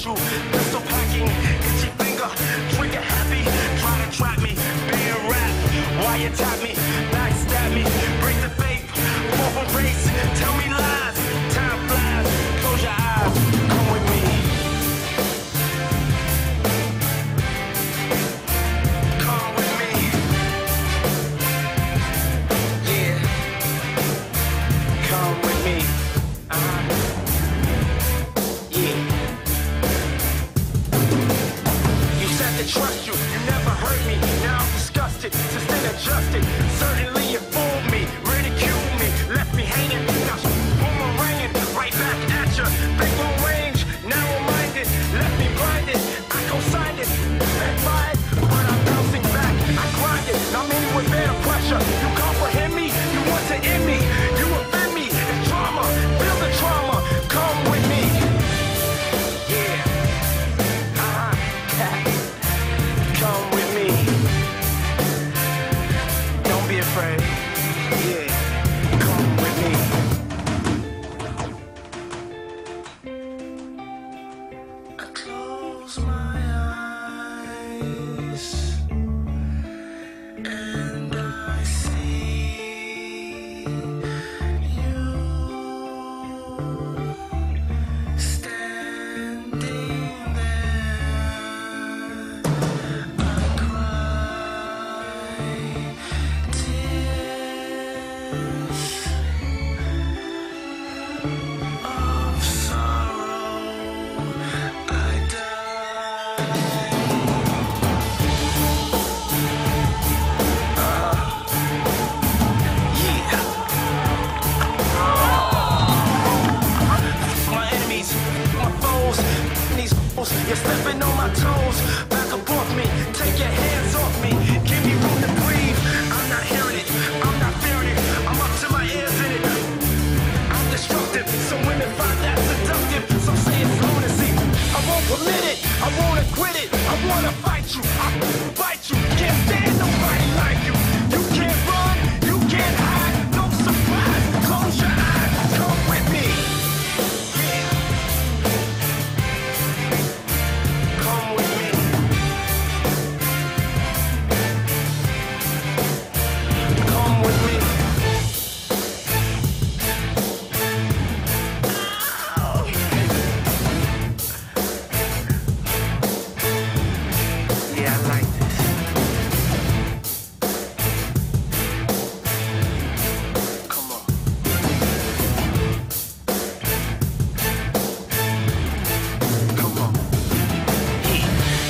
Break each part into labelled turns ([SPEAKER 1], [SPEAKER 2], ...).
[SPEAKER 1] trust you. Pistol packing, itchy finger, trigger happy. Try to trap me, being rap. Why you tap me, backstab me, break the faith, fall a race, tell me lies. Time flies, close your eyes, come with me. Come with me. Yeah. Come with me. Yeah. You said to trust you, you never hurt me. Now I'm disgusted, sustained adjusted. Certainly you fooled me, ridiculed me, left me hanging. Now boomeranging right back at you. Big long range, narrow-minded, left me blinded. I co-signed it, backfired, but I'm bouncing back. I grind it, now many would bear the pressure. You comprehend me, you want to end me, you offend me. It's trauma, feel the trauma. Come with me. Yeah. Come with me. Don't be afraid. Yeah. Come with me. I close my eyes and I see you standing there. I cry tears of sorrow. I die. Yeah. My enemies, my foes, these fools, you're stepping on my toes. Back up off me, take your hands off me. Give me room to breathe. I'm not hearing it, I'm not fearing it. I'm up to my ears in it. I'm destructive, some women find that seductive. Some say it's lunacy. I won't permit it, I won't acquit it. I wanna fight you, I fight you. Can't stand nobody like you. You can't run, you can't hide. No surprise, close your eyes, come with me. Yeah. Come with me. Come with me. Ow. Yeah, I like this. Come on. Come on.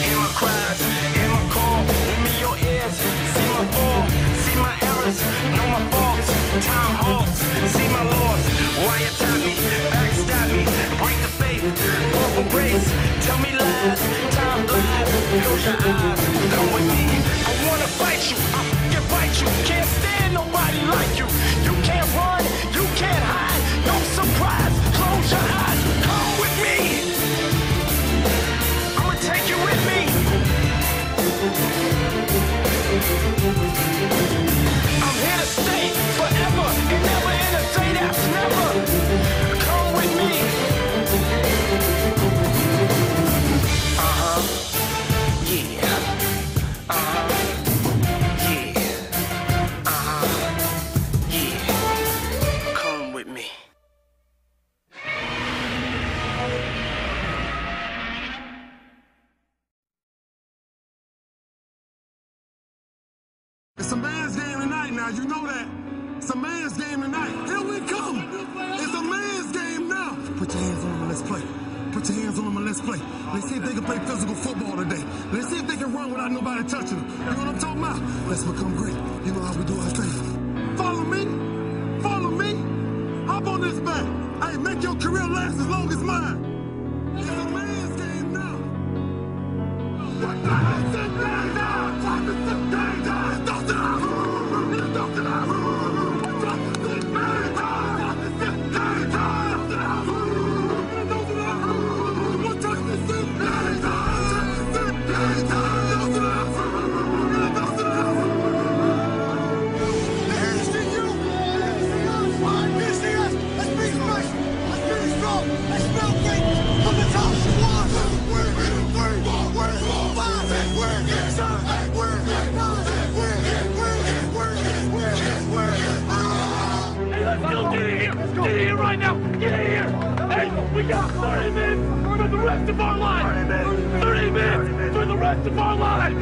[SPEAKER 1] Hear my cries, hear my call. Give me your ears. See my fall, see my errors, know my faults. Time halts, see my loss. Why you tap me, backstab me, break the faith, fall a race, tell me lies. Time flies, close your eyes, come with me. I wanna fight you, I can fight you. Can't stand nobody like you. You can't run, you can't hide. No surprise, close your eyes, come with me. I'ma take you with me. I'm here to stay forever and never in a day that's never. Come with me. Uh-huh. Yeah. Uh-huh. Yeah. Uh-huh. Yeah. Come with me.
[SPEAKER 2] It's a man's game tonight now, you know that. It's a man's game tonight. Here we come. It's a man's game now. Put your hands on him and let's play. Put your hands on him and let's play. Let's see if they can play physical football today. Let's see if they can run without nobody touching them. You know what I'm talking about? Let's become great. You know how we do our thing. Follow me. Follow me. Hop on this back. Hey, make your career last as long as mine. It's a man's game now. What the hell?
[SPEAKER 3] Let's build great Get in here! Hey, we got 30 minutes for the rest of our lives! 30 minutes for the rest of our lives!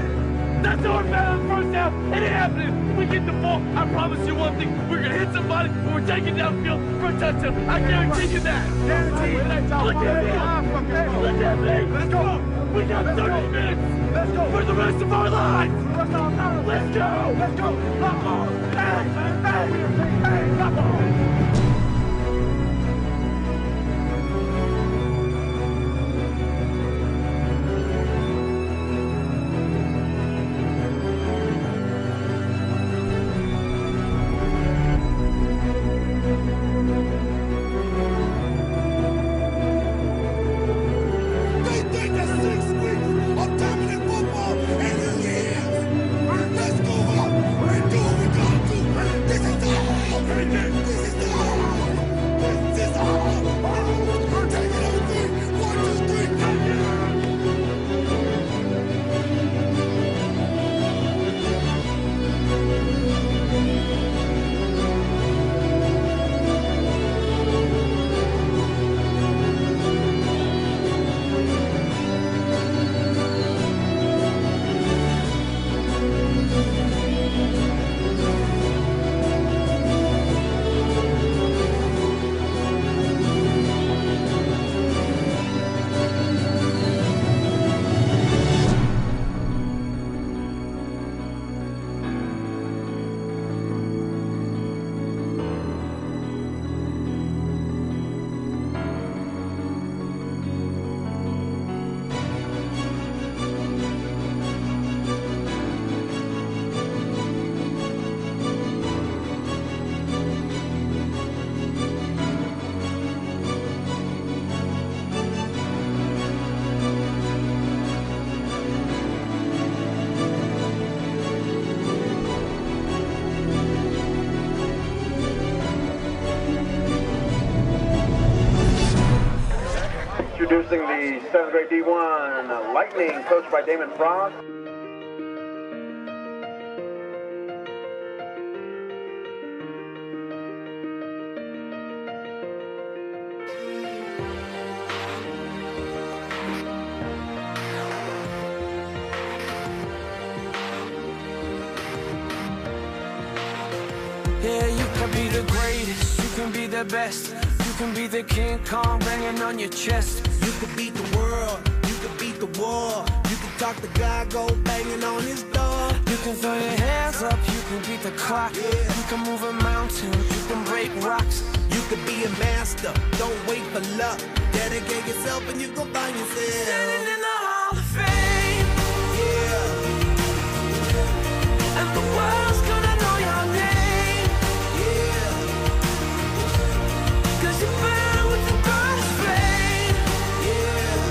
[SPEAKER 3] That's our battle in the first half. It ain't happening. If we get the ball, I promise you one thing. We're going to hit somebody and we're taking downfield for a touchdown. I guarantee you that. Guarantee. Look at me. Look at me. Let's go. We got 30 minutes. Let's go. For the rest of our lives. Let's go. Let's go. Let's go. Come on. Hey, hey, hey, come on.
[SPEAKER 4] Introducing the 7th grade D1 Lightning, coached by Damon Frost.
[SPEAKER 1] Yeah, you can be the greatest, you can be the best. You can be the King Kong banging on your chest.
[SPEAKER 5] You can beat the world, you can beat the war. You can talk to God, go banging on his door.
[SPEAKER 1] You can throw your hands up, you can beat the clock.
[SPEAKER 5] Yeah.
[SPEAKER 1] You can move a mountain, you can break rocks.
[SPEAKER 5] You can be a master, don't wait for luck. Dedicate yourself and you gon' find yourself
[SPEAKER 1] Standing in the Hall of Fame.
[SPEAKER 5] Yeah.
[SPEAKER 1] And the world's gonna know your name.
[SPEAKER 5] Yeah.
[SPEAKER 1] Cause you burn with the brightest flame.
[SPEAKER 5] Yeah.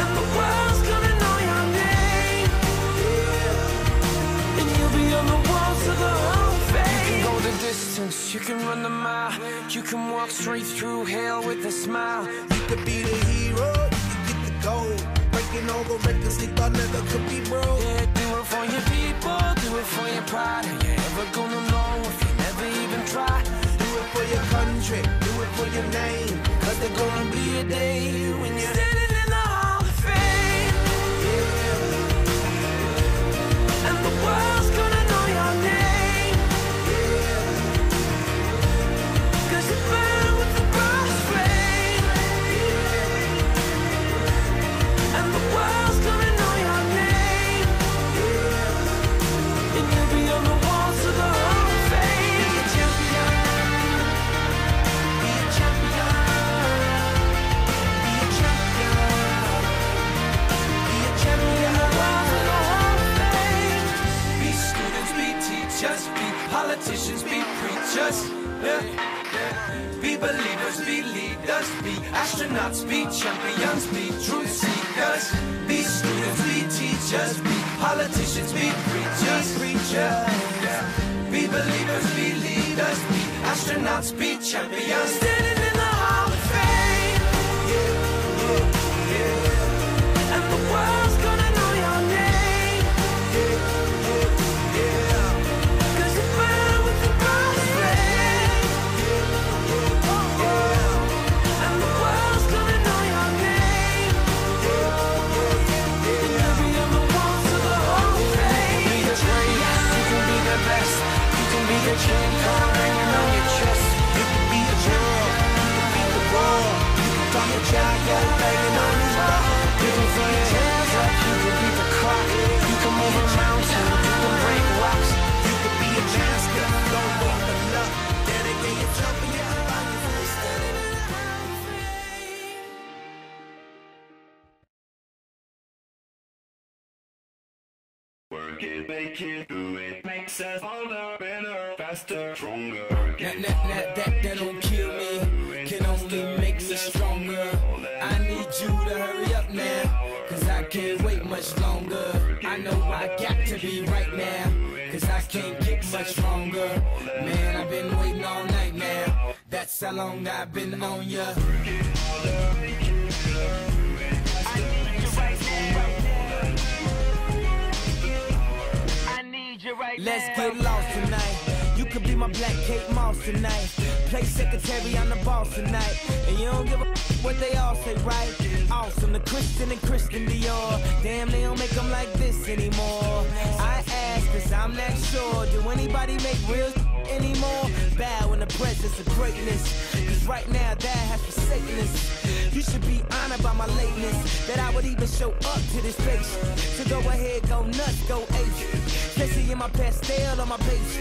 [SPEAKER 1] And the world's gonna know your name.
[SPEAKER 5] Yeah.
[SPEAKER 1] And you'll be on the walls of the Hall of Fame. You can go the distance, you can run the mile. You can walk straight through hell with a smile.
[SPEAKER 5] You could be the hero, you can get the gold. Breaking all the records they thought never could be broke.
[SPEAKER 1] Yeah, do it for your people, do it for your pride. Are you ever gonna know if you never even try?
[SPEAKER 5] Do it for your country, do it for your name.
[SPEAKER 1] Cause there's gonna be a day when you're standing in the Hall of Fame.
[SPEAKER 5] Yeah.
[SPEAKER 1] And the world's gonna know your name.
[SPEAKER 5] Yeah.
[SPEAKER 1] Cause you burn with the brightest flame. And the world's gonna know your name. And you'll be on the walls of the Hall of Fame.
[SPEAKER 5] Be a champion. Be a champion. Be a champion. Be a champion.
[SPEAKER 1] Walls of the Hall of Fame.
[SPEAKER 6] Be students, be teachers, be politicians, be preachers. Yeah. Be believers, be leaders, be astronauts, be champions, be truth seekers. Be students, be teachers, be politicians, be preachers. Yeah. Be believers, be leaders, be astronauts, be champions.
[SPEAKER 1] Standing in the Hall of Fame. And the world's gonna know your name. Cause you burn with the brightest flame. it, make it, do it. Makes us harder, better, faster, stronger.
[SPEAKER 5] That don't kill me, can only make me stronger. I need you to hurry up now, cause I can't wait much longer. I know I got to be right now, cause I can't get much longer. Man, I've been waiting all night now, that's how long I've been on ya. Let's get lost tonight. You could be my black Kate Moss tonight. Play secretary, I'm the boss tonight. And you don't give a what they all say, right? Awesome, the Christian and Christian Dior. Damn, they don't make them like this anymore. I ask, cause I'm not sure. Do anybody make real anymore? Bow in the presence of greatness, cause right now that has forsaken us. You should be honored by my lateness, that I would even show up to this place. So go ahead, go nuts, go ape. Especially in my pastel on my page.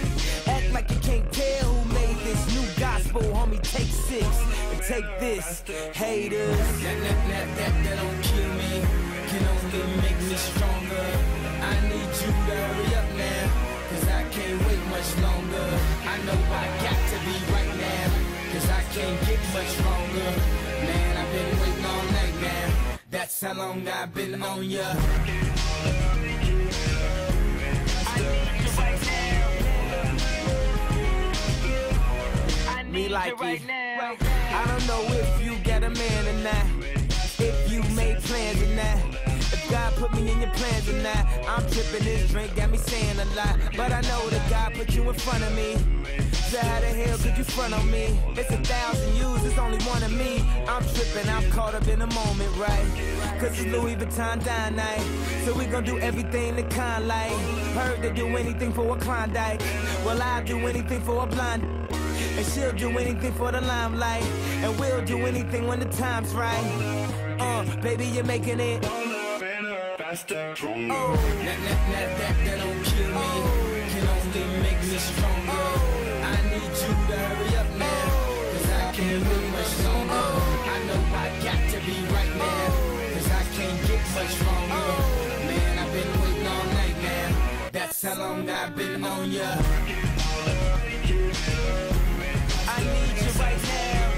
[SPEAKER 5] Act like you can't tell who made this new gospel, homie. Take 6 and take this, haters. That don't kill me, can only make me stronger. I need you to hurry up now, cause I can't wait much longer. I know I got to be right now, cause I can't get much longer. Man, I've been waiting all night now, that's how long I've been on ya. Me like it. I don't know if you got a man or not, if you made plans or not, if God put me in your plans or not. I'm tripping, this drink got me saying a lot, but I know that God put you in front of me. So how the hell could you front on me? It's 1,000 yous, it's only one of me. I'm tripping, I'm caught up in the moment, right? Cause it's Louis Vuitton dine night, so we gon' do everything the kind like. Heard they do anything for a Klondike, well I'll do anything for a blonde. And she'll do anything for the limelight, and we'll do anything when the time's right. Baby, you're making it
[SPEAKER 1] Better, faster, stronger.
[SPEAKER 5] That don't kill me, can only make me stronger. I need you to hurry up now, cause I can't wait much longer. I know I got to be right now, cause I can't get much longer. Man, I've been waiting all night now, that's how long I've been on ya. I need you right now.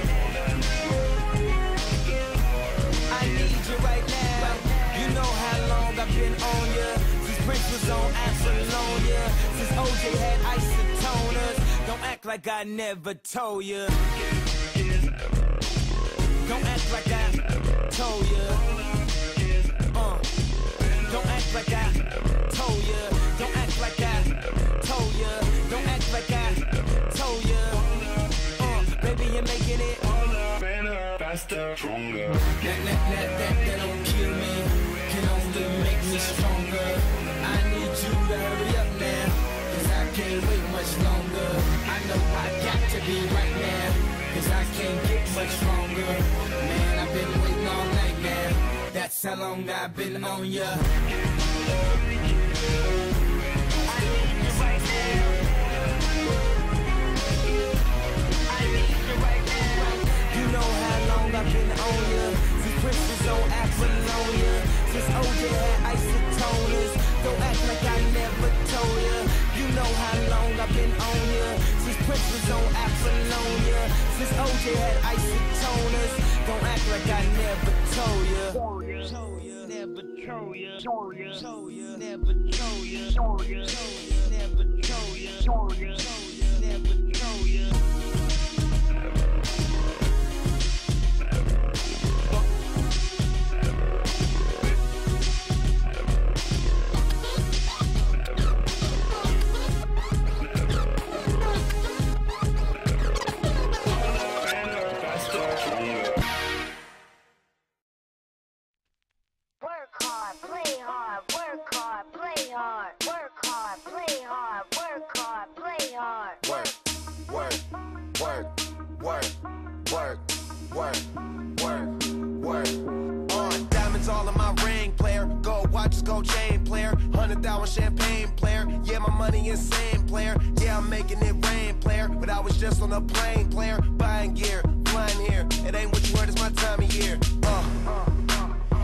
[SPEAKER 5] I need you right now. You know how long I've been on ya, since Prince was on Apollonia, since OJ had isotoners. Don't act like I never told ya. Don't act like I told ya. Don't act like I told ya. Don't act like I told ya. Don't act like I told ya. Baby, you're making it
[SPEAKER 1] better, faster, stronger.
[SPEAKER 5] That don't kill me, can only make me stronger. I need you to hurry up now, cause I can't wait much longer. I know I got to be right now, cause I can't get much longer. Man, I've been waiting all night now, that's how long I've been on ya. I need you right now. You know how long I've been on ya, since Prince was on Apollonia, since OJ had isotoners. Don't act like I never told ya. You know how long I've been on ya, since Prince was on Apollonia, since OJ had isotoners. Don't act like I never told ya. Never told ya. Never told ya. Never told ya. Never told ya.
[SPEAKER 7] Diamonds all in my ring, player. Gold watches, gold chain, player. 100,000 champagne, player. Yeah, my money insane, player. Yeah, I'm making it rain, player. But I was just on a plane, player. Buying gear, flying here. It ain't what you heard, it's my time of year.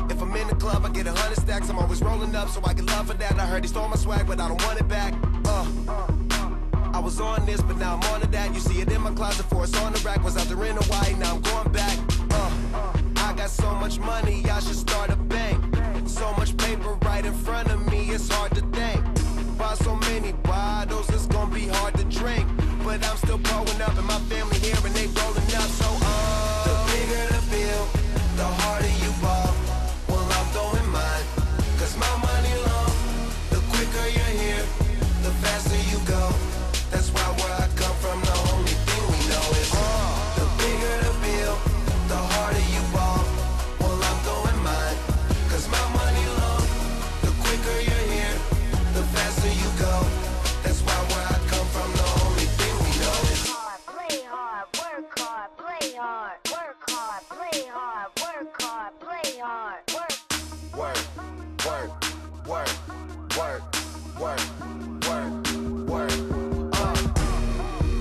[SPEAKER 7] If I'm in the club, I get 100 stacks. I'm always rolling blowing up, so I get love for that. I heard he stole my swag, but I don't want it back. I was on this, but now I'm on to that. You see it in my closet, for it's on the rack. Was out there in Hawaii, now I'm going back. I got so much money, I should start a bank. So much paper right in front of me, it's hard to think. Buy so many bottles, it's gonna be hard to drink. But I'm still growing up, and my family here, and they rolling up. So the bigger the bill, the harder you ball. Well, I'm throwing mine, cause my money long. The quicker you're here, the faster you go. That's why where I come from, the only thing we know is the bigger the bill, the harder you ball. Well, I'm throwing mine, cause my money long. The quicker you're here, the faster you go. That's why where I come from, the only thing we know is
[SPEAKER 8] play hard, work hard, play hard, work hard, play hard, work hard, play hard, work.
[SPEAKER 7] Work, work, work, work, work, work, work.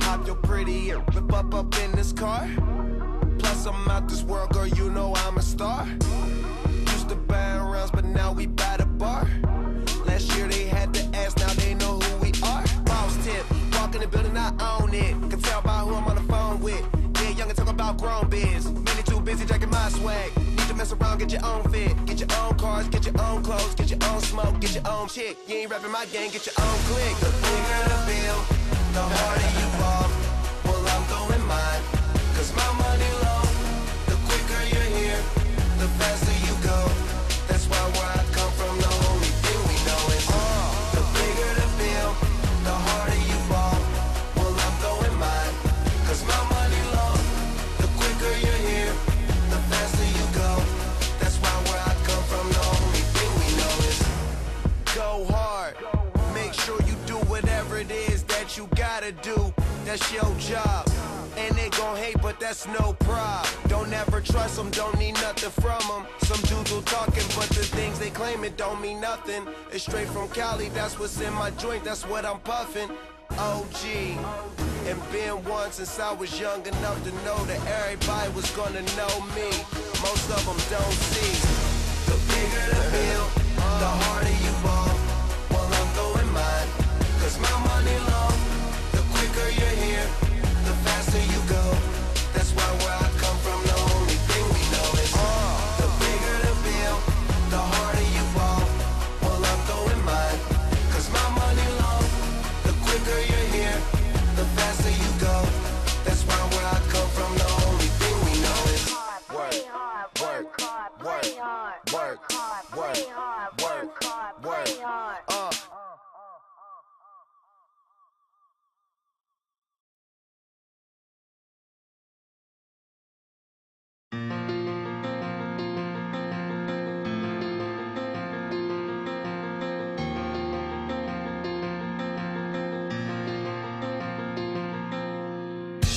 [SPEAKER 7] Hop your pretty and whip up in this car. Plus I'm out this world, girl, you know I'm a star. Used to buy rounds, but now we buy the bar. Last year they had to ask, now they know who we are. Boss tip, walk in the building, I own it. Can tell by who I'm on the phone with. Yeah, young and talk about grown biz. Many too busy jacking my swag. Need to mess around, get your own fit. Get your own cars, get your own clothes, get your own smoke, get your own chick. You ain't rapping my gang, get your own clique. The bigger the bill, the harder you ball. Well, I'm throwing mine, cause my money long. The quicker you're here, the faster you go. That's why where I come from, the only thing we know is the bigger the bill, the harder you ball. Well, I'm throwing mine, cause my money long. The quicker you're here, the faster you go. That's why where I come from, the only thing we know is go hard. Make sure you do whatever it is that you gotta do. That's your job. And they gon' hate, but that's no prob. Don't ever trust them, don't need nothing from them. Some dudes will talking, but the things they claim, it don't mean nothing. It's straight from Cali, that's what's in my joint, that's what I'm puffing. OG, and been one since I was young enough to know that everybody was gonna know me. Most of them don't see. The bigger the bill, the harder you ball. Well, I'm throwing mine, cause my money long. The quicker you're here, the faster you go. That's why where I come from, the only thing we know is the bigger the bill, the harder you ball. Well, I'm throwing mine, cause my money long. The quicker you're here, the faster you go. That's why where I come from, the only thing we know is work, work, work, work, work, work, work, work.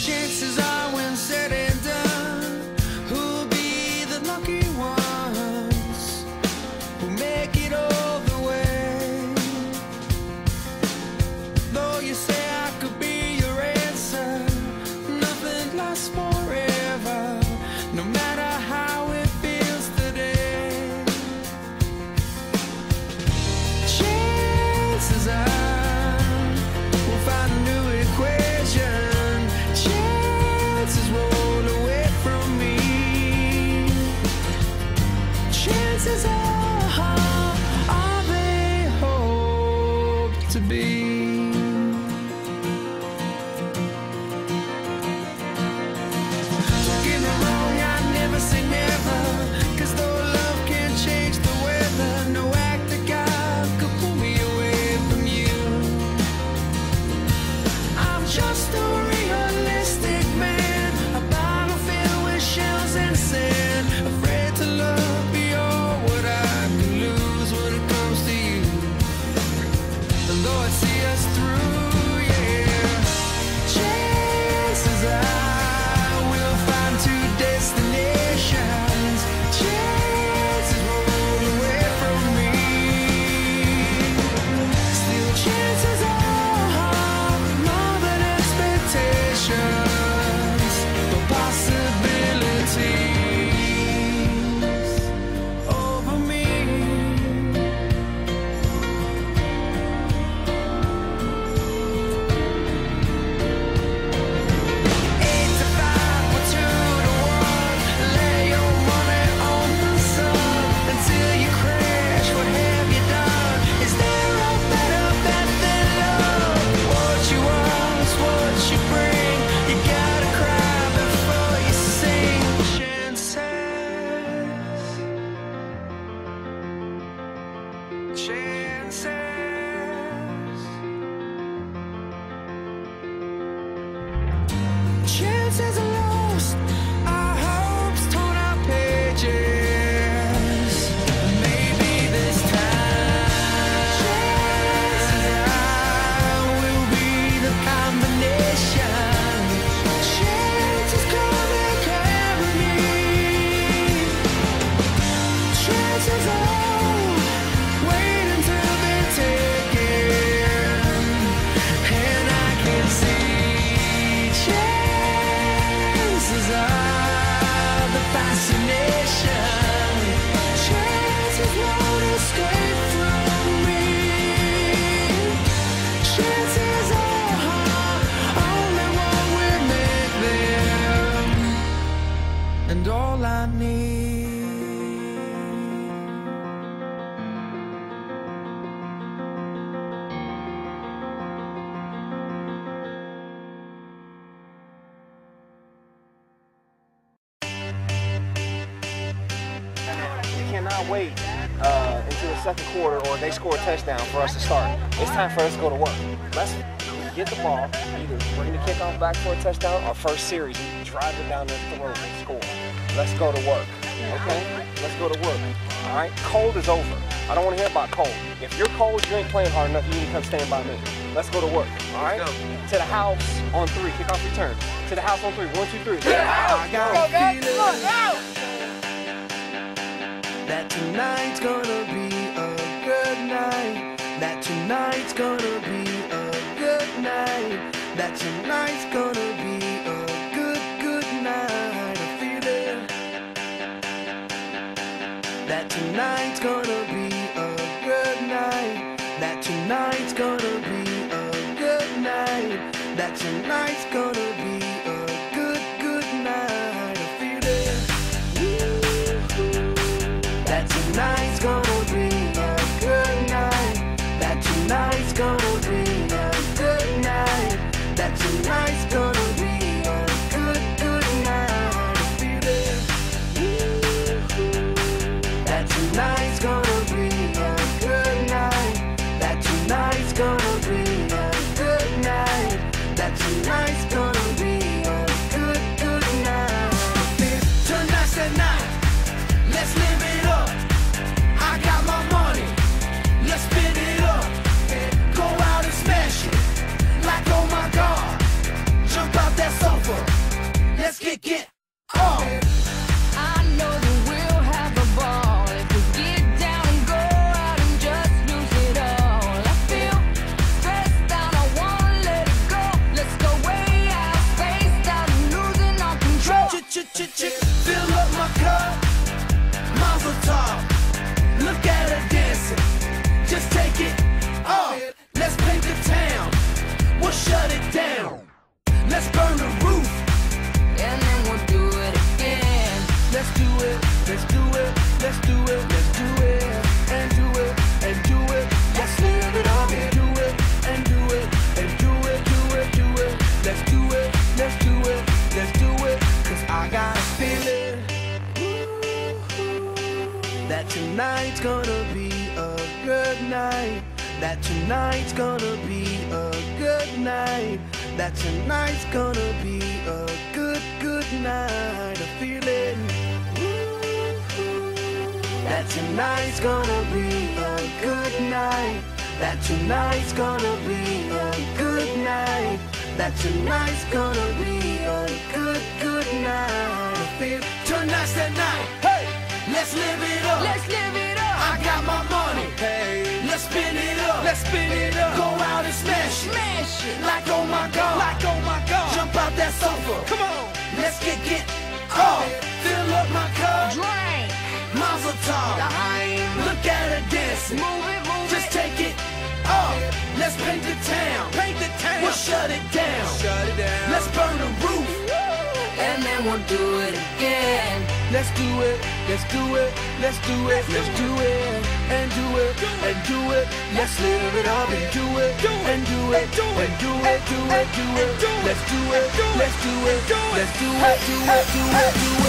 [SPEAKER 6] Chances are when said and done, who'll be the lucky ones who make it all the way? Though you say I could be your answer, nothing lasts forever, no matter how it feels today. Chances are we'll find a new equation. Chances roll away from me. Chances are they hope to be. Don't get me wrong, I never say never, cause though love can't change the weather, no act of God could pull me away from you. I'm just a realistic man, a bottle filled with shells and sand, afraid to love beyond what I can lose when it comes to you. The Lord see us through, yeah. Chances are we'll find two destinations. Chances roll away from me. Still chances are more than expectations, but possibilities over me.
[SPEAKER 5] and all I need.
[SPEAKER 9] Cannot wait until the second quarter or they score a touchdown for us to start. It's time for us to go to work. Let's get the ball, either bring the kickoff back for a touchdown or first series, drive it down the road and score. Let's go to work, okay? Let's go to work, all right? Cold is over. I don't want to hear about cold. If you're cold, you ain't playing hard enough, you need to come stand by me. Let's go to work, all right? To the house on 3, kickoff return. To the house on 3, 1, 2, 3.
[SPEAKER 5] I got a feeling that tonight's gonna be a good night. That tonight's gonna be a good night. That tonight's gonna be a good night. I feel it. That tonight's gonna be a good night. That tonight's gonna be a good night. That tonight's gonna be a good night. I feel it. That tonight's gonna be a good night. That tonight's gonna be a good night. That tonight's gonna be a good night. I feel it. That tonight's gonna be a good night. That tonight's gonna be a good night. That tonight's gonna be a good night.
[SPEAKER 6] Tonight's the night. Let's live it up. I got my money. Let's spin it up. Go out and smash it. Like, oh my God. Jump out that sofa. Let's get up.
[SPEAKER 10] I know that we'll have a ball if we get down and go out and just lose it all. I feel stressed out, I wanna let it go. Let's go way out, spaced out and losing all control.
[SPEAKER 6] Fill up my cup. Mazel tov. Look at her dancing. Just take it off. Let's paint the town. We'll shut it down. Let's burn the roof.
[SPEAKER 10] And then we'll do it again.
[SPEAKER 5] Let's do it, let's do it, let's do it, let's do it, and do it, and do it. Let's live it up and do it, and do it, and do it, do it, do it. Let's do it, let's do it, let's do it. 'Cause I got a feeling that tonight's gonna be a good night. That tonight's gonna be a good night. That tonight's gonna be a good night. I feel it. That tonight's gonna be a good night. That tonight's gonna be a good night. That tonight's gonna be a good night. I feel
[SPEAKER 6] Tonight's the night. Hey, let's live it up.
[SPEAKER 10] Let's live it up.
[SPEAKER 6] I got my money.
[SPEAKER 5] hey,
[SPEAKER 6] Let's spin it up.
[SPEAKER 5] let's spin it up.
[SPEAKER 6] Go out and smash it.
[SPEAKER 10] Smash it.
[SPEAKER 6] Like, oh my God.
[SPEAKER 5] Like, oh my God.
[SPEAKER 6] Jump out that sofa.
[SPEAKER 5] Come on.
[SPEAKER 6] Let's get off. Fill up my cup.
[SPEAKER 10] Drink.
[SPEAKER 6] Mazel tov. Look at her dancing.
[SPEAKER 10] Move it, move
[SPEAKER 6] Just
[SPEAKER 10] it.
[SPEAKER 6] take it off. Let's paint the town.
[SPEAKER 5] Paint the town.
[SPEAKER 6] We'll shut it down.
[SPEAKER 5] Shut it down.
[SPEAKER 6] Let's burn the roof.
[SPEAKER 10] And then we'll do it again.
[SPEAKER 5] Let's do it, let's do it, let's do it, let's do it, and do it, and do it. Let's live it up and do it, and do it, and do it, do it, do it. Let's do it, let's do it, let's do it, do it, do it, do it.